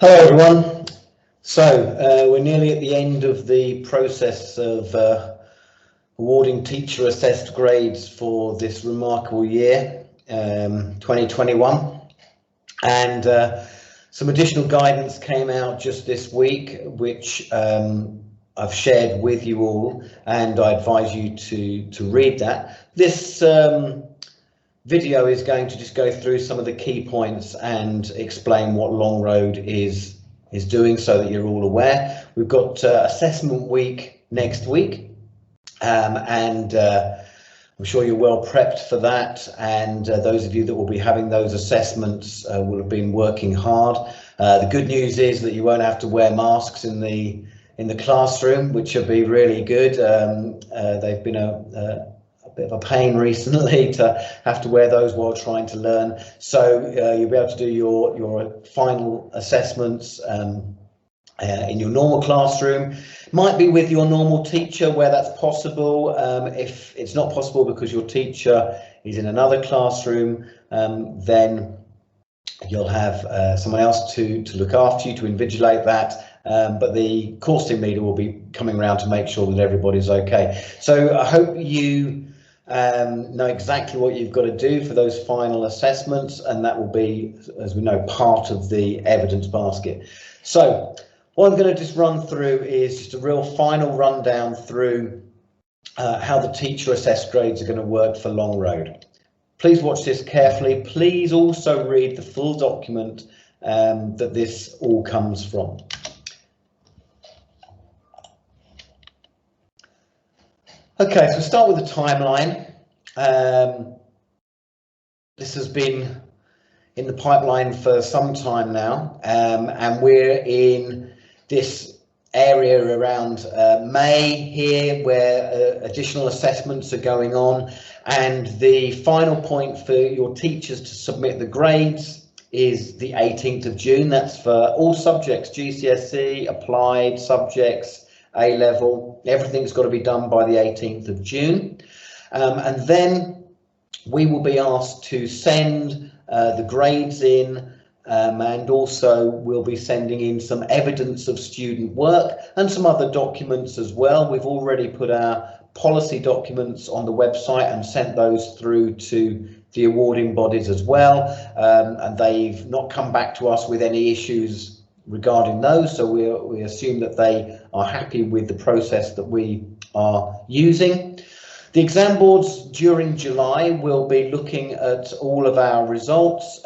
Hello everyone. So we're nearly at the end of the process of awarding teacher assessed grades for this remarkable year, 2021, and some additional guidance came out just this week, which I've shared with you all, and I advise you to read that. This video is going to just go through some of the key points and explain what Long Road is doing, so that you're all aware. We've got assessment week next week, and I'm sure you're well prepped for that, and those of you that will be having those assessments will have been working hard. The good news is that you won't have to wear masks in the classroom, which will be really good. They've been a bit of a pain recently to have to wear those while trying to learn. So you'll be able to do your final assessments in your normal classroom. Might be with your normal teacher where that's possible. If it's not possible because your teacher is in another classroom, then you'll have someone else to look after you, to invigilate that. But the course team leader will be coming around to make sure that everybody's okay. So I hope you know exactly what you've got to do for those final assessments, and that will be, as we know, part of the evidence basket. So what I'm going to just run through is just a real final rundown through how the teacher assessed grades are going to work for Long Road. Please watch this carefully. Please also read the full document that this all comes from. Okay, so we'll start with the timeline. This has been in the pipeline for some time now, and we're in this area around May here, where additional assessments are going on, and the final point for your teachers to submit the grades is the 18th of June. That's for all subjects, GCSE, applied subjects, A-level, everything's got to be done by the 18th of June. And then we will be asked to send the grades in, and also we'll be sending in some evidence of student work and some other documents as well. We've already put our policy documents on the website and sent those through to the awarding bodies as well, and they've not come back to us with any issues regarding those, so we assume that they are happy with the process that we are using. The exam boards during July will be looking at all of our results,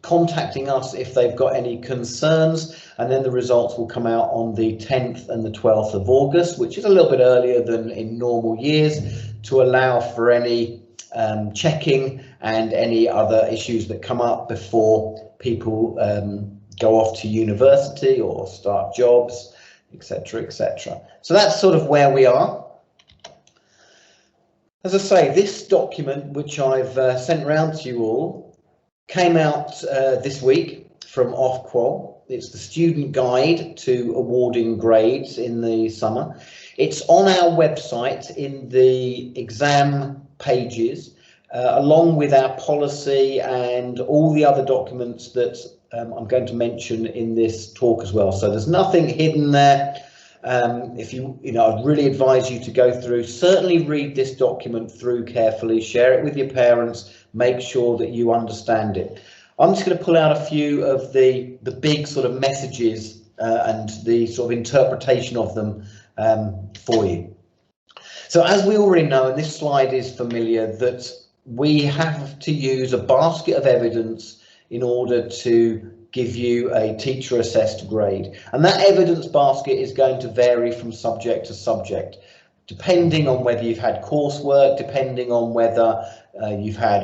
contacting us if they've got any concerns, and then the results will come out on the 10th and the 12th of August, which is a little bit earlier than in normal years, to allow for any checking and any other issues that come up before people go off to university or start jobs, etc., etc. So that's sort of where we are. As I say, this document, which I've sent around to you all, came out this week from Ofqual. It's the student guide to awarding grades in the summer. It's on our website in the exam pages, along with our policy and all the other documents that I'm going to mention in this talk as well. So there's nothing hidden there. If you know, I'd really advise you to go through, certainly read this document through carefully, share it with your parents, make sure that you understand it. I'm just going to pull out a few of the big sort of messages and the sort of interpretation of them for you. So as we already know, and this slide is familiar, that we have to use a basket of evidence in order to give you a teacher assessed grade, and that evidence basket is going to vary from subject to subject, depending on whether you've had coursework, depending on whether you've had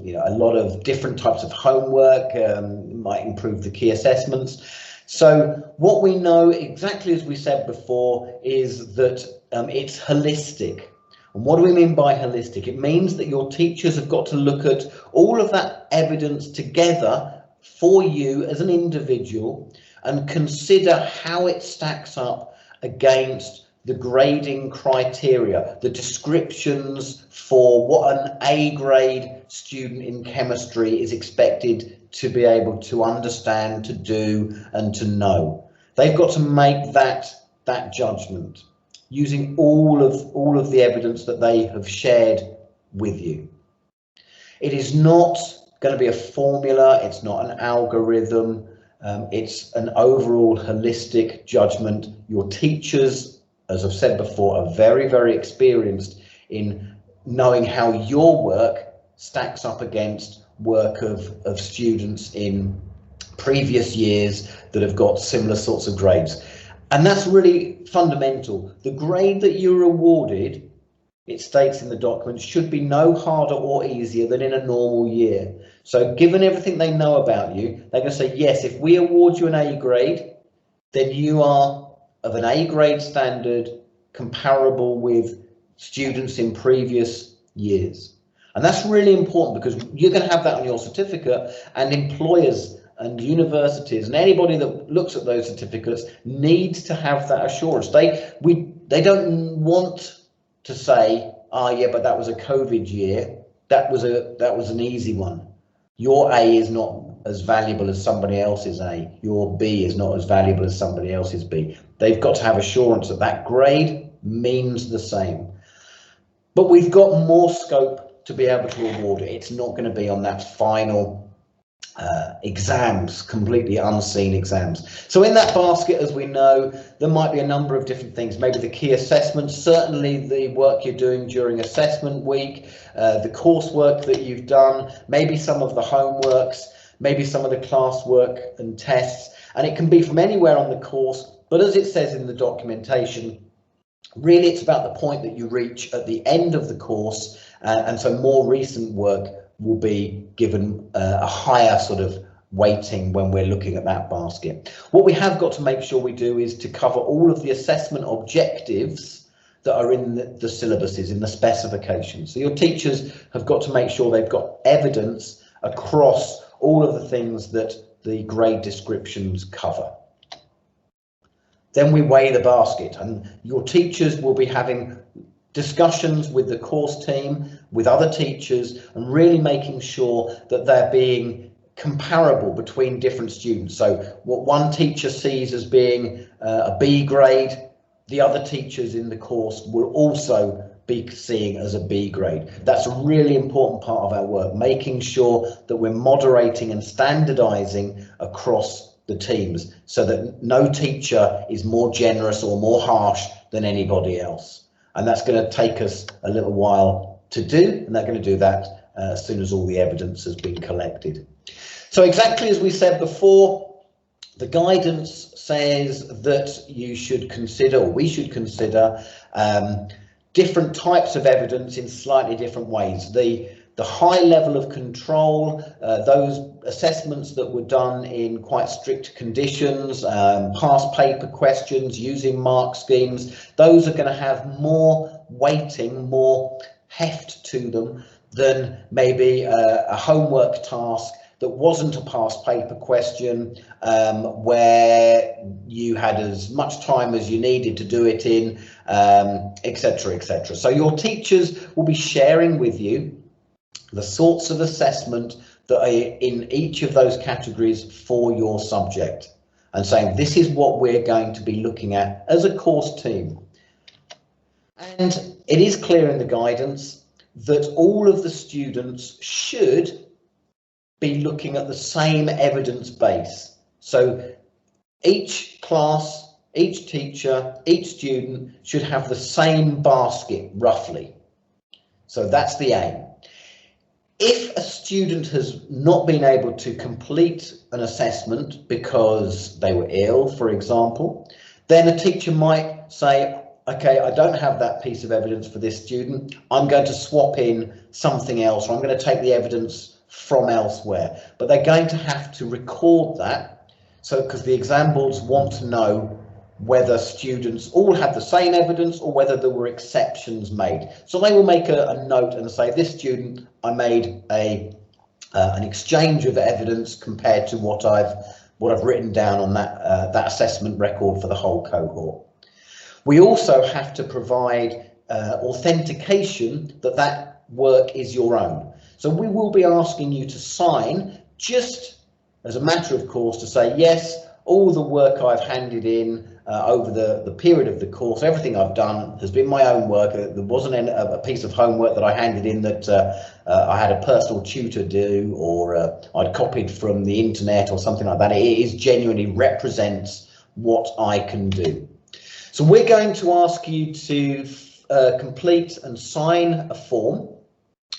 you know, a lot of different types of homework, might improve the key assessments. So what we know, exactly as we said before, is that it's holistic. And what do we mean by holistic? It means that your teachers have got to look at all of that evidence together for you as an individual and consider how it stacks up against the grading criteria, the descriptions for what an A grade student in chemistry is expected to be able to understand, to do, and to know. They've got to make that judgment using all of the evidence that they have shared with you. It is not going to be a formula, it's not an algorithm, it's an overall holistic judgment. Your teachers, as I've said before, are very, very experienced in knowing how your work stacks up against work of students in previous years that have got similar sorts of grades. And that's really fundamental. The grade that you're awarded, it states in the document, should be no harder or easier than in a normal year. So given everything they know about you, they're going to say, yes, if we award you an A grade, then you are of an A grade standard comparable with students in previous years. And that's really important because you're going to have that on your certificate, and employers and universities and anybody that looks at those certificates needs to have that assurance. They don't want to say, oh yeah, but that was a COVID year, that was an easy one. Your A is not as valuable as somebody else's A. Your B is not as valuable as somebody else's B. They've got to have assurance that that grade means the same. But we've got more scope to be able to award it. It's not going to be on that final exams, completely unseen exams. So in that basket, as we know, there might be a number of different things. Maybe the key assessments, certainly the work you're doing during assessment week, the coursework that you've done, maybe some of the homeworks, maybe some of the classwork and tests, and it can be from anywhere on the course. But as it says in the documentation, really it's about the point that you reach at the end of the course, and so more recent work will be given a higher sort of weighting when we're looking at that basket. What we have got to make sure we do is to cover all of the assessment objectives that are in the syllabuses, in the specifications. So your teachers have got to make sure they've got evidence across all of the things that the grade descriptions cover. Then we weigh the basket, and your teachers will be having discussions with the course team, with other teachers, and really making sure that they're being comparable between different students. So what one teacher sees as being a B grade, the other teachers in the course will also be seeing as a B grade. That's a really important part of our work, making sure that we're moderating and standardizing across the teams so that no teacher is more generous or more harsh than anybody else. And that's going to take us a little while to do, and they're going to do that as soon as all the evidence has been collected. So exactly as we said before, the guidance says that you should consider, or we should consider, different types of evidence in slightly different ways. The high level of control, those assessments that were done in quite strict conditions, past paper questions using mark schemes, those are going to have more weighting, more heft to them than maybe a homework task that wasn't a past paper question, where you had as much time as you needed to do it in, etc., etc. So your teachers will be sharing with you the sorts of assessment that are in each of those categories for your subject, and saying this is what we're going to be looking at as a course team. And it is clear in the guidance that all of the students should be looking at the same evidence base. So each class, each teacher, each student should have the same basket roughly. So that's the aim. If a student has not been able to complete an assessment because they were ill, for example, then a teacher might say, okay, I don't have that piece of evidence for this student. I'm going to swap in something else, or I'm going to take the evidence from elsewhere. But they're going to have to record that, so because the exam boards want to know whether students all had the same evidence or whether there were exceptions made. So they will make a note and say, this student, I made an exchange of evidence compared to what I've written down on that assessment record for the whole cohort. We also have to provide authentication that that work is your own. So we will be asking you to sign just as a matter of course to say, yes, all the work I've handed in over the period of the course, everything I've done has been my own work. There wasn't a piece of homework that I handed in that I had a personal tutor do, or I'd copied from the internet or something like that. It is genuinely represents what I can do. So we're going to ask you to complete and sign a form,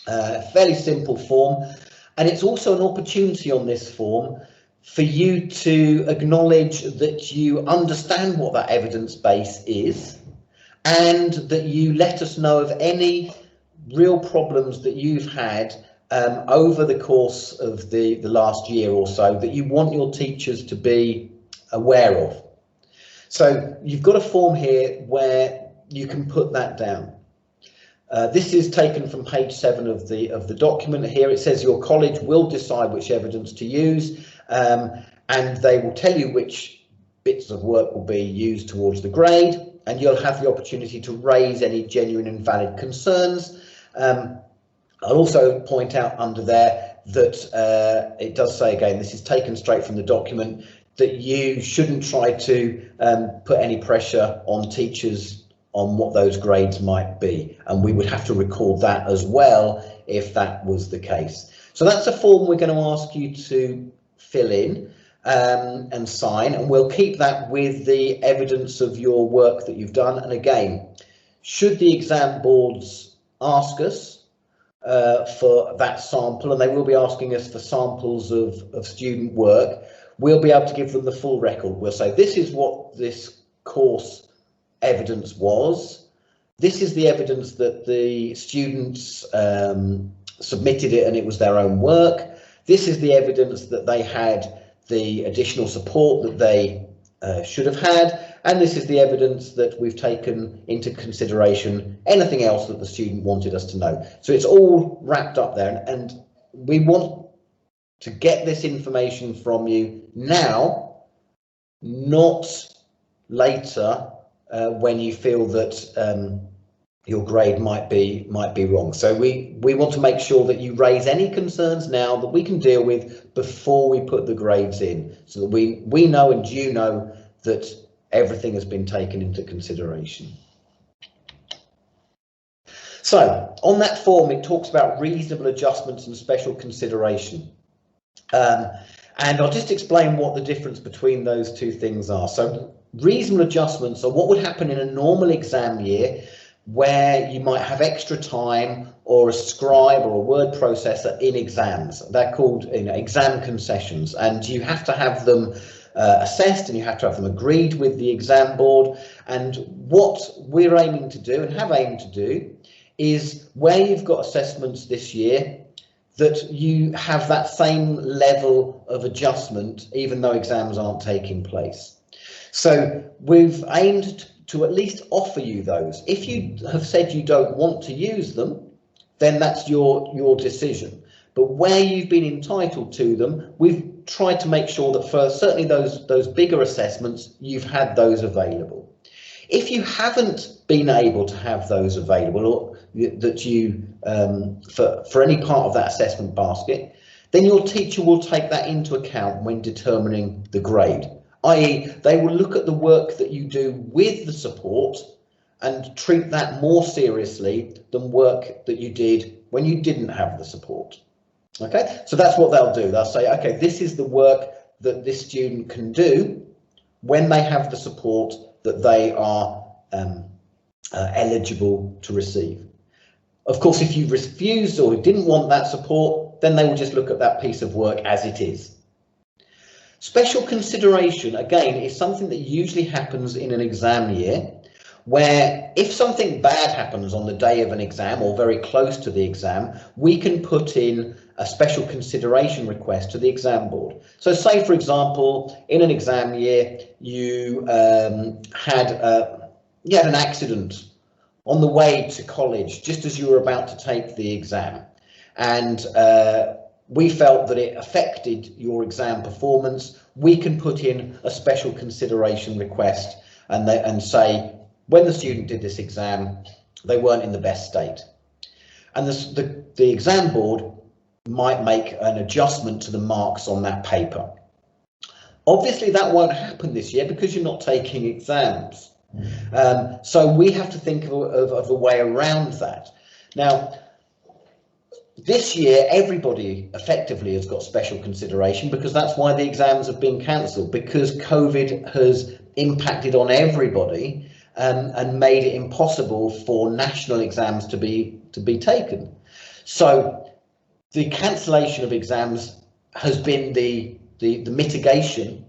a fairly simple form, and it's also an opportunity on this form for you to acknowledge that you understand what that evidence base is, and that you let us know of any real problems that you've had over the course of the last year or so that you want your teachers to be aware of. So you've got a form here where you can put that down. This is taken from page 7 of the document. Here it says your college will decide which evidence to use, and they will tell you which bits of work will be used towards the grade, and you'll have the opportunity to raise any genuine and valid concerns. I'll also point out under there that it does say, again, this is taken straight from the document, that you shouldn't try to put any pressure on teachers on what those grades might be, and we would have to record that as well if that was the case. So that's a form we're going to ask you to fill in and sign, and we'll keep that with the evidence of your work that you've done. And again, should the exam boards ask us for that sample, and they will be asking us for samples of student work, we'll be able to give them the full record. We'll say, this is what this course evidence was, this is the evidence that the students submitted it and it was their own work, this is the evidence that they had the additional support that they should have had, and this is the evidence that we've taken into consideration anything else that the student wanted us to know. So it's all wrapped up there, and we want to get this information from you now, not later when you feel that your grade might be wrong. So we want to make sure that you raise any concerns now that we can deal with before we put the grades in, so that we know and you know that everything has been taken into consideration. So on that form, it talks about reasonable adjustments and special consideration. And I'll just explain what the difference between those two things are. So reasonable adjustments are what would happen in a normal exam year, where you might have extra time or a scribe or a word processor in exams. They're called exam concessions, and you have to have them assessed and you have to have them agreed with the exam board. And what we're aiming to do and have aimed to do is, where you've got assessments this year, that you have that same level of adjustment even though exams aren't taking place. So we've aimed to at least offer you those. If you have said you don't want to use them, then that's your decision. But where you've been entitled to them, we've tried to make sure that for certainly those bigger assessments, you've had those available. If you haven't been able to have those available, or that you for any part of that assessment basket, then your teacher will take that into account when determining the grade. i.e. they will look at the work that you do with the support and treat that more seriously than work that you did when you didn't have the support. Okay, so that's what they'll do. They'll say, okay, this is the work that this student can do when they have the support that they are eligible to receive. Of course, if you refused or didn't want that support, then they will just look at that piece of work as it is. Special consideration, again, is something that usually happens in an exam year, where if something bad happens on the day of an exam or very close to the exam, we can put in a special consideration request to the exam board. So say, for example, in an exam year, you had an accident on the way to college just as you were about to take the exam, and we felt that it affected your exam performance. We can put in a special consideration request and say, when the student did this exam, they weren't in the best state. And the exam board might make an adjustment to the marks on that paper. Obviously, that won't happen this year because you're not taking exams. So we have to think of a way around that. Now, this year, everybody effectively has got special consideration because that's why the exams have been cancelled, because COVID has impacted on everybody and made it impossible for national exams to be taken. So the cancellation of exams has been the mitigation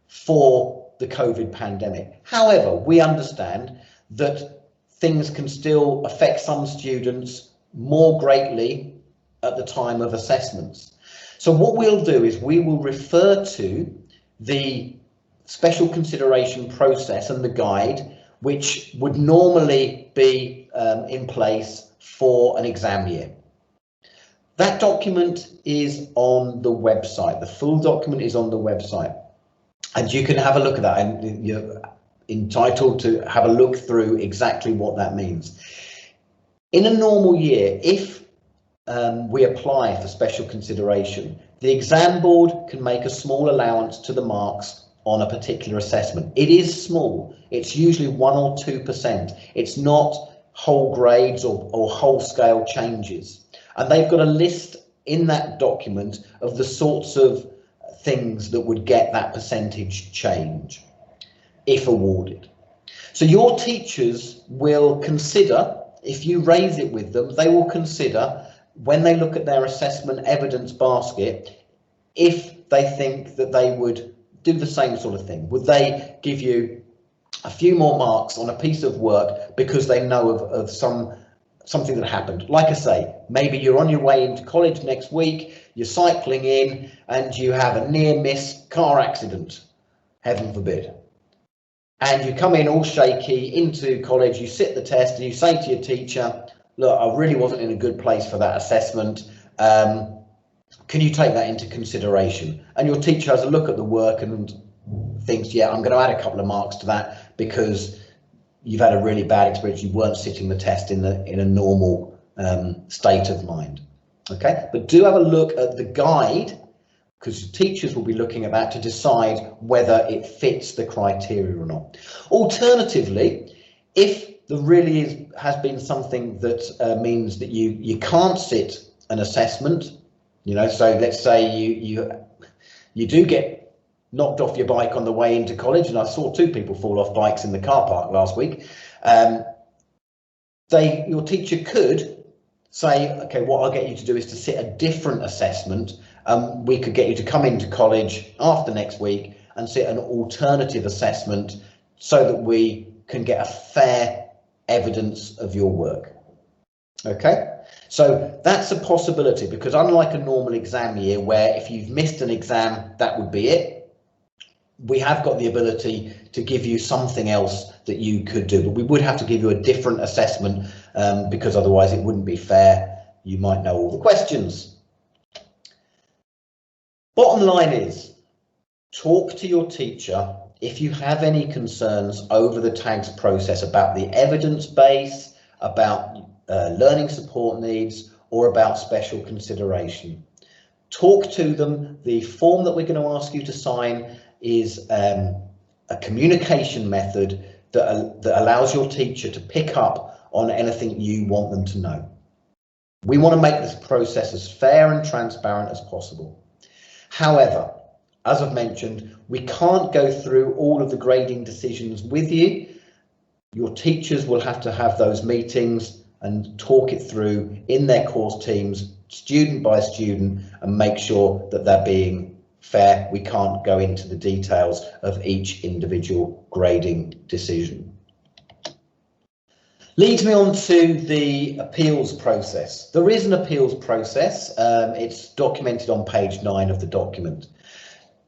for the COVID pandemic. However, we understand that things can still affect some students more greatly at the time of assessments. So what we'll do is we will refer to the special consideration process and the guide, which would normally be in place for an exam year. That document is on the website. The full document is on the website, and you can have a look at that, and you're entitled to have a look through exactly what that means. In a normal year, if we apply for special consideration, the exam board can make a small allowance to the marks on a particular assessment. It is small. It's usually 1 or 2%. It's not whole grades or whole scale changes. And they've got a list in that document of the sorts of things that would get that percentage change if awarded. So your teachers will consider, if you raise it with them, they will consider when they look at their assessment evidence basket, if they think that they would do the same sort of thing. Would they give you a few more marks on a piece of work because they know of something that happened? Like I say, maybe you're on your way into college next week, you're cycling in and you have a near miss car accident, heaven forbid. And you come in all shaky into college, you sit the test and you say to your teacher, look, I really wasn't in a good place for that assessment. Can you take that into consideration? And your teacher has a look at the work and thinks, yeah, I'm going to add a couple of marks to that because you've had a really bad experience. You weren't sitting the test in a normal state of mind. Okay, but do have a look at the guide, because teachers will be looking at that to decide whether it fits the criteria or not. Alternatively, if there really has been something that means that you can't sit an assessment, so let's say you do get knocked off your bike on the way into college, and I saw 2 people fall off bikes in the car park last week. Your teacher could say, okay, what I'll get you to do is to sit a different assessment. We could get you to come into college after next week and sit an alternative assessment so that we can get a fair evidence of your work. Okay, so that's a possibility, because unlike a normal exam year where if you've missed an exam, that would be it, we have got the ability to give you something else that you could do, but we would have to give you a different assessment because otherwise it wouldn't be fair. You might know all the questions. Bottom line is, talk to your teacher if you have any concerns over the tags process about the evidence base, about learning support needs, or about special consideration. Talk to them. The form that we're going to ask you to sign is a communication method that allows your teacher to pick up on anything you want them to know. We want to make this process as fair and transparent as possible. However, as I've mentioned, we can't go through all of the grading decisions with you. Your teachers will have to have those meetings and talk it through in their course teams, student by student, and make sure that they're being fair. We can't go into the details of each individual grading decision. Leads me on to the appeals process. There is an appeals process. It's documented on page 9 of the document.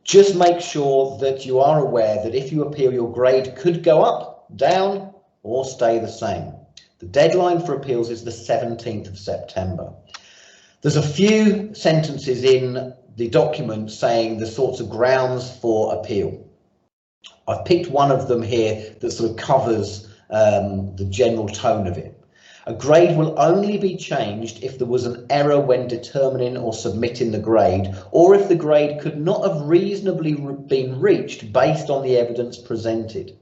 Just make sure that you are aware that if you appeal, your grade could go up, down, or stay the same. The deadline for appeals is the 17th of September. There's a few sentences in the document saying the sorts of grounds for appeal. I've picked one of them here that sort of covers the general tone of it. A grade will only be changed if there was an error when determining or submitting the grade, or if the grade could not have reasonably been reached based on the evidence presented.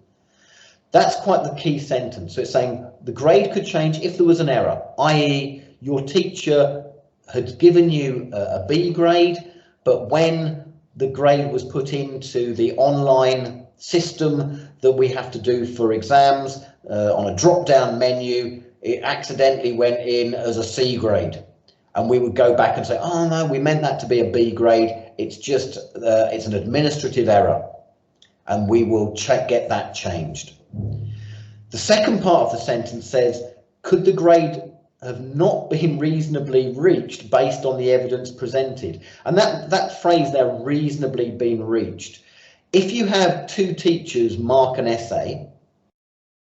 That's quite the key sentence. So it's saying the grade could change if there was an error, i.e. your teacher had given you a B grade, but when the grade was put into the online system that we have to do for exams on a drop-down menu, it accidentally went in as a C grade, and we would go back and say, oh no, we meant that to be a B grade, it's just it's an administrative error, and we will get that changed. The second part of the sentence says, could the grade have not been reasonably reached based on the evidence presented? And that phrase there, reasonably been reached, if you have two teachers mark an essay,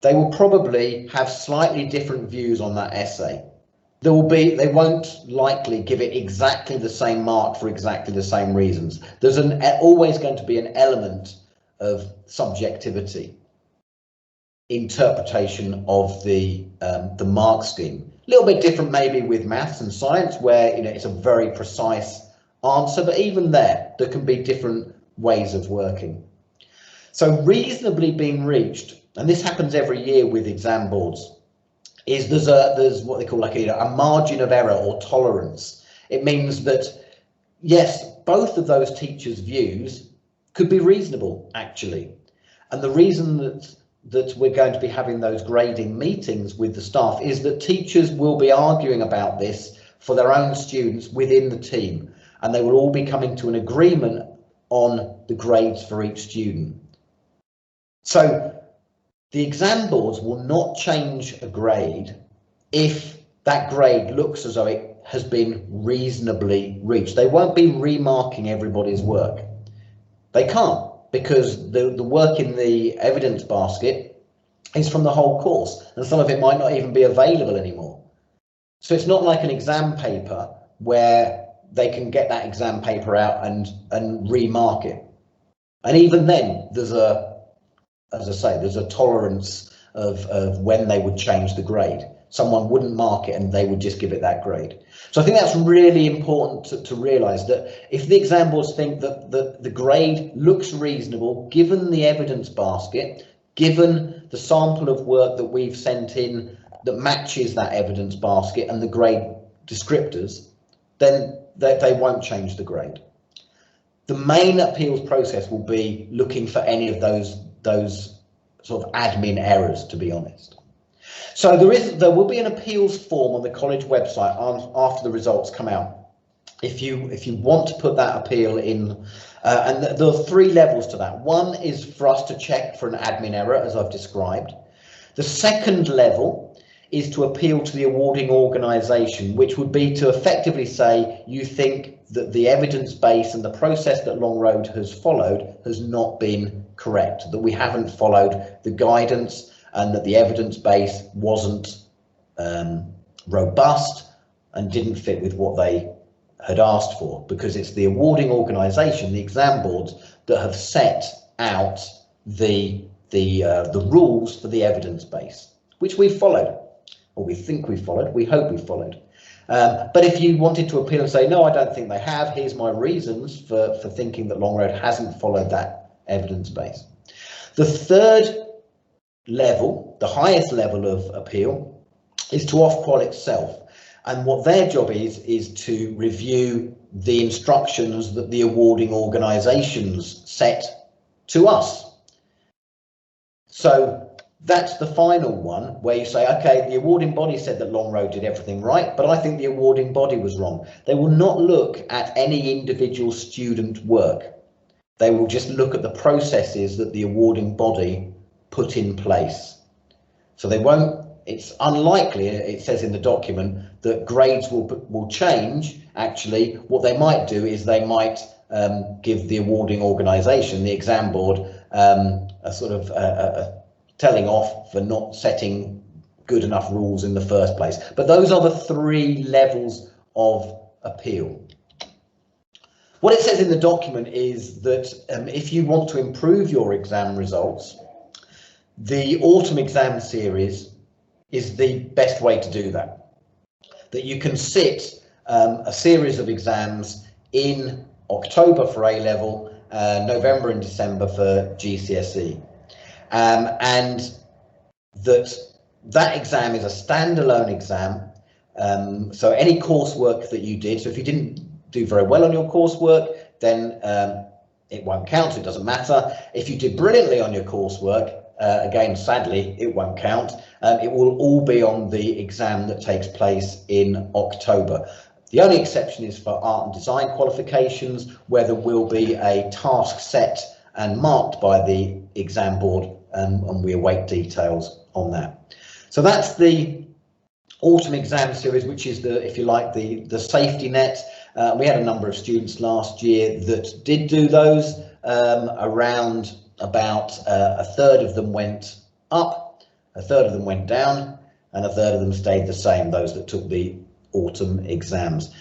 they will probably have slightly different views on that essay. They won't likely give it exactly the same mark for exactly the same reasons. There's always going to be an element of subjectivity, interpretation of the mark scheme. A little bit different maybe with maths and science, where it's a very precise answer, but even there can be different ways of working. So reasonably being reached, and this happens every year with exam boards, is there's what they call like a margin of error or tolerance. It means that yes, both of those teachers' views could be reasonable actually, and the reason that we're going to be having those grading meetings with the staff is that teachers will be arguing about this for their own students within the team, and they will all be coming to an agreement on the grades for each student. So the exam boards will not change a grade if that grade looks as though it has been reasonably reached. They won't be remarking everybody's work. They can't, because the work in the evidence basket is from the whole course, and some of it might not even be available anymore. So it's not like an exam paper where they can get that exam paper out and remark it. And even then, there's a tolerance of when they would change the grade. Someone wouldn't mark it and they would just give it that grade. So I think that's really important to realise, that if the exam boards think that the grade looks reasonable, given the evidence basket, given the sample of work that we've sent in that matches that evidence basket and the grade descriptors, then they won't change the grade. The main appeals process will be looking for any of those sort of admin errors, to be honest. So there will be an appeals form on the college website after the results come out, if you want to put that appeal in, and there are three levels to that. One is for us to check for an admin error, as I've described. The second level is to appeal to the awarding organisation, which would be to effectively say you think that the evidence base and the process that Long Road has followed has not been correct, that we haven't followed the guidance and that the evidence base wasn't robust and didn't fit with what they had asked for, because it's the awarding organisation, the exam boards, that have set out the rules for the evidence base, which we've followed, or we think we've followed, we hope we've followed. But if you wanted to appeal and say, no, I don't think they have, here's my reasons for thinking that Long Road hasn't followed that evidence base. The third level, the highest level of appeal, is to Ofqual itself. And what their job is to review the instructions that the awarding organisations set to us. So that's the final one, where you say, okay, the awarding body said that Long Road did everything right, but I think the awarding body was wrong. They will not look at any individual student work. They will just look at the processes that the awarding body put in place. So they won't, it's unlikely, it says in the document, that grades will change. Actually, what they might do is they might give the awarding organisation, the exam board, a sort of a telling off for not setting good enough rules in the first place. But those are the three levels of appeal. What it says in the document is that if you want to improve your exam results, the autumn exam series is the best way to do that. That you can sit a series of exams in October for A-level, November and December for GCSE, and that exam is a standalone exam. So any coursework that you did, so if you didn't do very well on your coursework, then it won't count, it doesn't matter. If you did brilliantly on your coursework, again, sadly, it won't count. It will all be on the exam that takes place in October. The only exception is for art and design qualifications, where there will be a task set and marked by the exam board, and we await details on that. So that's the autumn exam series, which is the, if you like, the safety net. We had a number of students last year that did do those. Around about a third of them went up, a third of them went down, and a third of them stayed the same, those that took the autumn exams.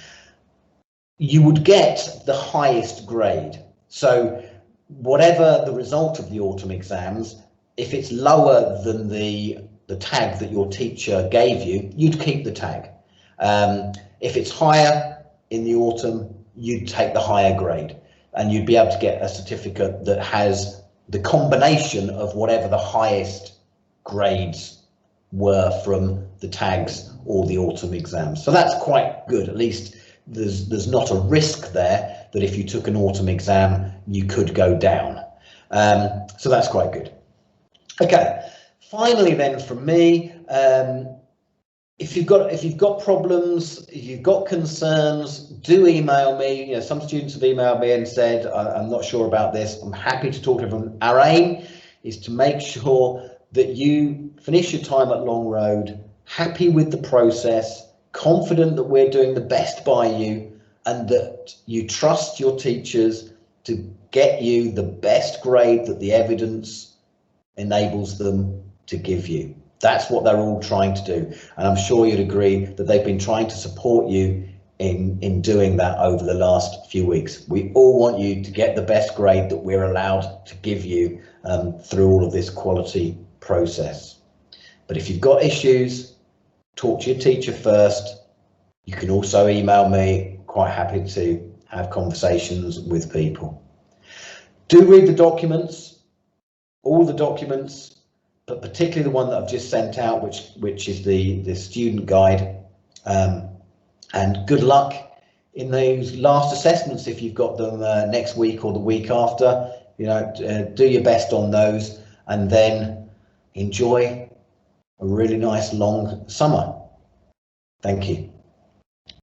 You would get the highest grade. So whatever the result of the autumn exams, if it's lower than the tag that your teacher gave you, you'd keep the tag. If it's higher in the autumn, you'd take the higher grade, and you'd be able to get a certificate that has the combination of whatever the highest grades were from the tags or the autumn exams. So that's quite good. At least there's not a risk there that if you took an autumn exam, you could go down. So that's quite good. Okay, finally then from me, if you've got problems, if you've got concerns, do email me. You know, some students have emailed me and said, I'm not sure about this. I'm happy to talk to everyone. Our aim is to make sure that you finish your time at Long Road happy with the process, confident that we're doing the best by you, and that you trust your teachers to get you the best grade that the evidence enables them to give you. That's what they're all trying to do, and I'm sure you'd agree that they've been trying to support you in doing that over the last few weeks. We all want you to get the best grade that we're allowed to give you through all of this quality process. But if you've got issues, talk to your teacher first. You can also email me. Quite happy to have conversations with people. Do read the documents, all the documents, but particularly the one that I've just sent out, which is the student guide. And good luck in those last assessments if you've got them next week or the week after. You know, do your best on those, and then enjoy a really nice long summer. Thank you.